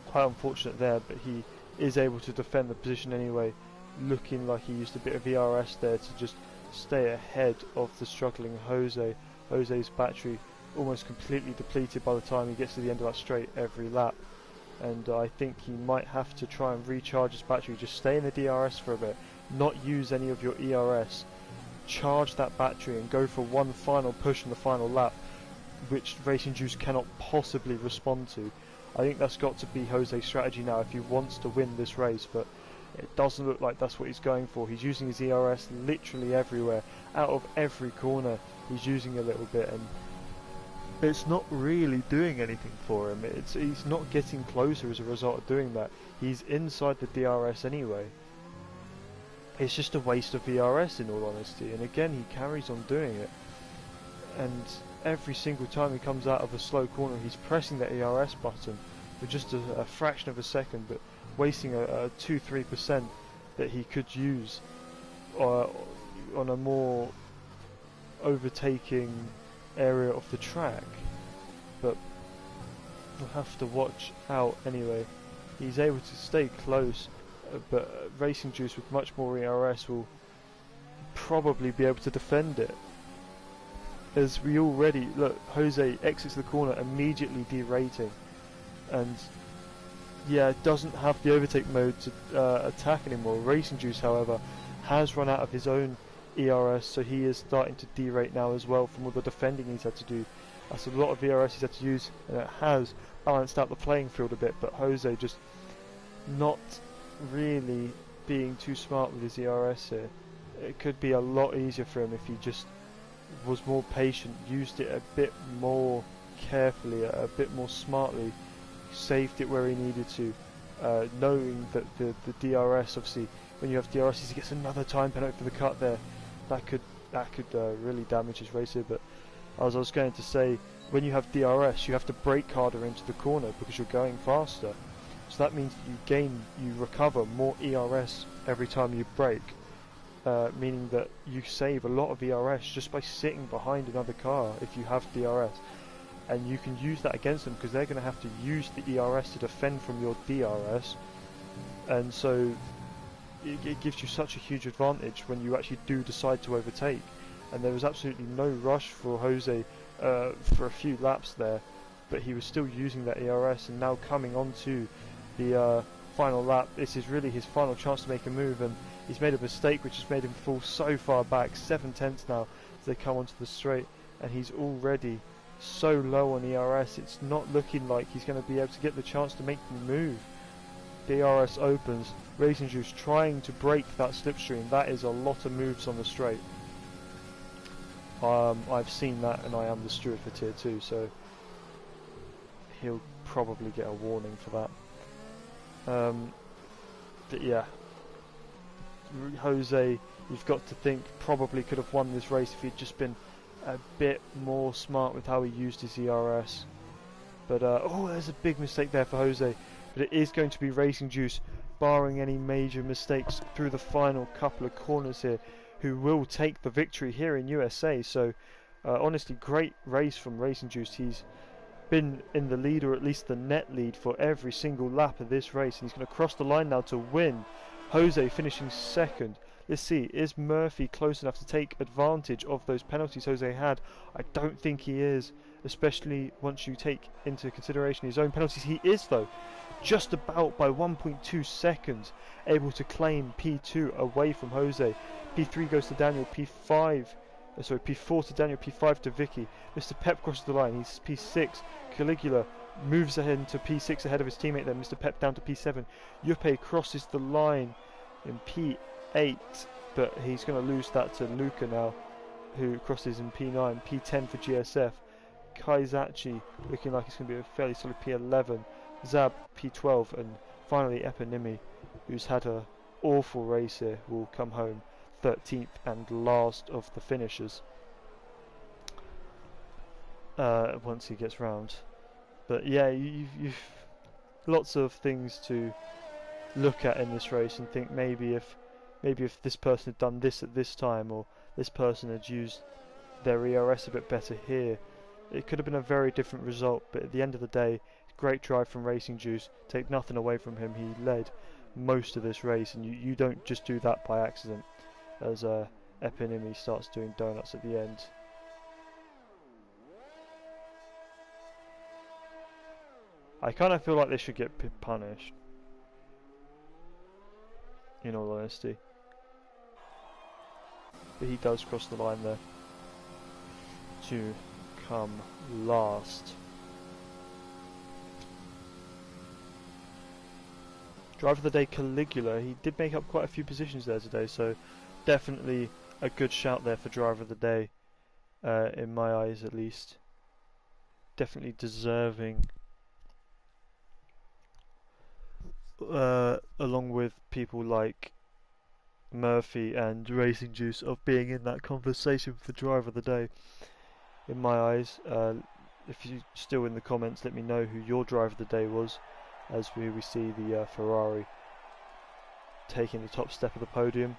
quite unfortunate there, but he is able to defend the position anyway, looking like he used a bit of ERS there to just stay ahead of the struggling Jose. Jose's battery almost completely depleted by the time he gets to the end of that straight every lap. And I think he might have to try and recharge his battery, just stay in the DRS for a bit, not use any of your ERS, charge that battery and go for one final push in the final lap, which Racing Juice cannot possibly respond to. I think that's got to be Jose's strategy now if he wants to win this race, but it doesn't look like that's what he's going for. He's using his ERS literally everywhere. Out of every corner he's using a little bit, and it's not really doing anything for him. He's not getting closer as a result of doing that. He's inside the DRS anyway. It's just a waste of VRS in all honesty, and again he carries on doing it. And every single time he comes out of a slow corner he's pressing that ERS button for just a fraction of a second, but wasting a 2-3% that he could use on a more overtaking area of the track. But we'll have to watch out anyway. He's able to stay close, but Racing Juice with much more ERS will probably be able to defend it. As we already look, Jose exits the corner immediately derating, and yeah, doesn't have the overtake mode to attack anymore. Racing Juice, however, has run out of his own ERS, so he is starting to derate now as well from all the defending he's had to do. That's a lot of ERS he's had to use, and it has balanced out the playing field a bit, but Jose just not really being too smart with his ERS here. It could be a lot easier for him if he just was more patient, used it a bit more carefully, a bit more smartly, saved it where he needed to, knowing that the DRS, obviously when you have DRS he gets another time penalty for the cut there. That could really damage his race here. But as I was going to say, when you have DRS you have to brake harder into the corner because you're going faster, so that means you recover more ERS every time you brake, meaning that you save a lot of ERS just by sitting behind another car if you have DRS, and you can use that against them because they're going to have to use the ERS to defend from your DRS, and so it gives you such a huge advantage when you actually do decide to overtake. And there was absolutely no rush for Jose for a few laps there, but he was still using that ERS, and now coming onto the final lap, this is really his final chance to make a move, and he's made a mistake which has made him fall so far back, 7/10 now as they come onto the straight, and he's already so low on ERS. It's not looking like he's going to be able to get the chance to make the move. DRS opens, Racing Juice trying to break that slipstream. That is a lot of moves on the straight. I've seen that, and I am the steward for Tier 2, so he'll probably get a warning for that. But yeah, Jose, you've got to think, probably could have won this race if he'd just been a bit more smart with how he used his ERS. But oh, there's a big mistake there for Jose. But it is going to be Racing Juice, barring any major mistakes through the final couple of corners here, who will take the victory here in USA. So honestly, great race from Racing Juice. He's been in the lead, or at least the net lead, for every single lap of this race, and he's going to cross the line now to win. Jose finishing second. Let's see, is Murphy close enough to take advantage of those penalties Jose had? I don't think he is, especially once you take into consideration his own penalties. He is, though, just about by 1.2 seconds able to claim P2 away from Jose. P3 goes to Daniel, P4 to Daniel, P5 to Vicky. Mr. Pep crosses the line, he's P6. Caligula moves ahead to P6 ahead of his teammate there. Mr. Pep down to P7. Yuppe crosses the line in P8, but he's going to lose that to Luca now, who crosses in P9. P10 for GSF. Kaizachi looking like it's going to be a fairly solid P11. Zab P12, and finally Epinimi, who's had an awful race here, will come home 13th and last of the finishers once he gets round. But yeah, you've lots of things to look at in this race and think maybe if this person had done this at this time, or this person had used their ERS a bit better here, it could have been a very different result. But at the end of the day, great drive from Racing Juice. Take nothing away from him. He led most of this race, and you don't just do that by accident, as Epinimi starts doing donuts at the end. I kind of feel like they should get punished, in all honesty. But he does cross the line there to come last. Driver of the day, Caligula. He did make up quite a few positions there today, so definitely a good shout there for driver of the day, in my eyes at least. Definitely deserving, along with people like Murphy and Racing Juice, of being in that conversation for driver of the day, in my eyes. If you're still in the comments, let me know who your driver of the day was, as we see the Ferrari taking the top step of the podium.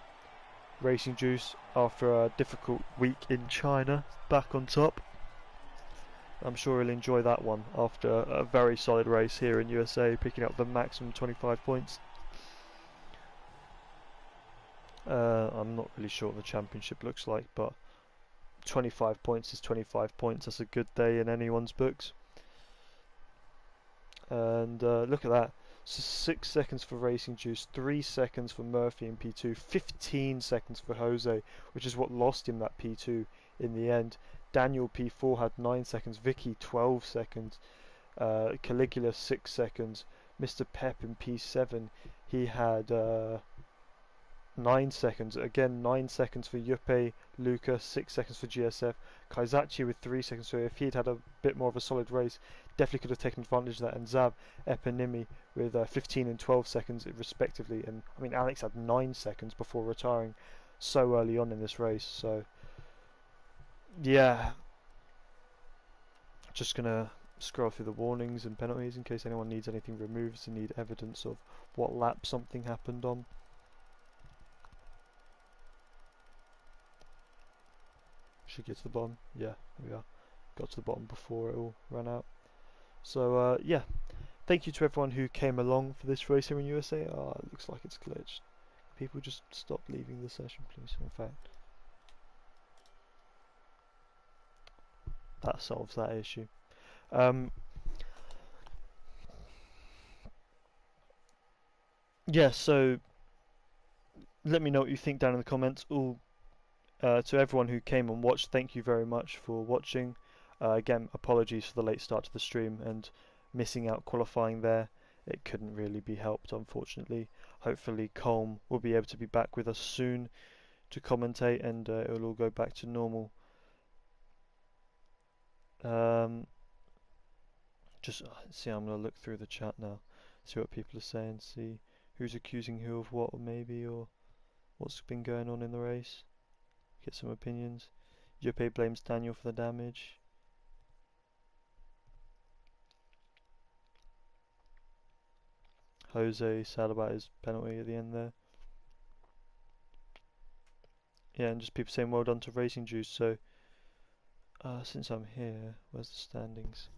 Racing Juice, after a difficult week in China, back on top. I'm sure he'll enjoy that one after a very solid race here in USA, picking up the maximum 25 points. I'm not really sure what the championship looks like, but 25 points is 25 points. That's a good day in anyone's books. And look at that. So 6 seconds for Racing Juice, 3 seconds for Murphy in P2, 15 seconds for Jose, which is what lost him that P2 in the end. Daniel P4 had 9 seconds, Vicky 12 seconds, Caligula 6 seconds, Mr. Pep in P7, he had 9 seconds, again 9 seconds for Yuppie, Luca, 6 seconds for GSF, Kaizachi with 3 seconds, so if he'd had a bit more of a solid race, definitely could have taken advantage of that, and Zab, Eponimi with 15 and 12 seconds respectively, and I mean Alex had 9 seconds before retiring so early on in this race, so yeah, just gonna scroll through the warnings and penalties in case anyone needs anything removed and need evidence of what lap something happened on. Should get to the bottom. Yeah, here we are. Got to the bottom before it all ran out. So yeah, thank you to everyone who came along for this race here in USA. Oh, it looks like it's glitched. People just stop leaving the session, please. In fact, that solves that issue. Yeah, so let me know what you think down in the comments. All to everyone who came and watched, thank you very much for watching. Again, apologies for the late start to the stream and missing out qualifying there. It couldn't really be helped, unfortunately. Hopefully Colm will be able to be back with us soon to commentate, and it'll all go back to normal. Just see, I'm going to look through the chat now, see what people are saying, see who's accusing who of what, or maybe, or what's been going on in the race. Get some opinions. Yuppie blames Daniel for the damage. Jose sad about his penalty at the end there. Yeah, and just people saying well done to Racing Juice. So since I'm here, where's the standings?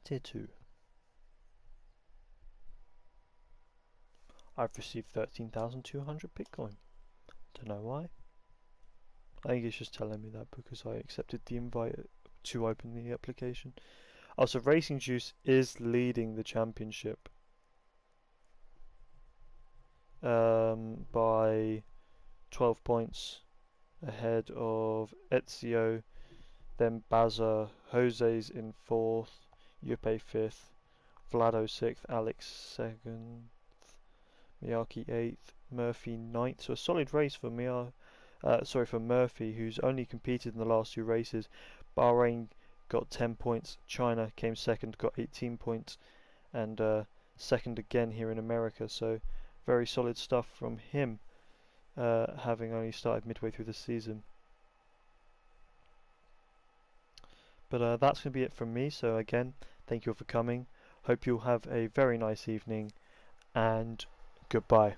Tier 2. I've received 13,200 Bitcoin. Don't know why. I think it's just telling me that because I accepted the invite to open the application. Also, Racing Juice is leading the championship by 12 points ahead of Ezio, then Baza. Jose's in 4th, Yuppie 5th, Vlado 6th, Alex 2nd, Miyaki 8th, Murphy 9th. So a solid race for for Murphy, who's only competed in the last 2 races. Bahrain got 10 points, China came 2nd, got 18 points, and 2nd again here in America. So very solid stuff from him, having only started midway through the season. But that's going to be it from me. So again, thank you all for coming. Hope you'll have a very nice evening, and goodbye.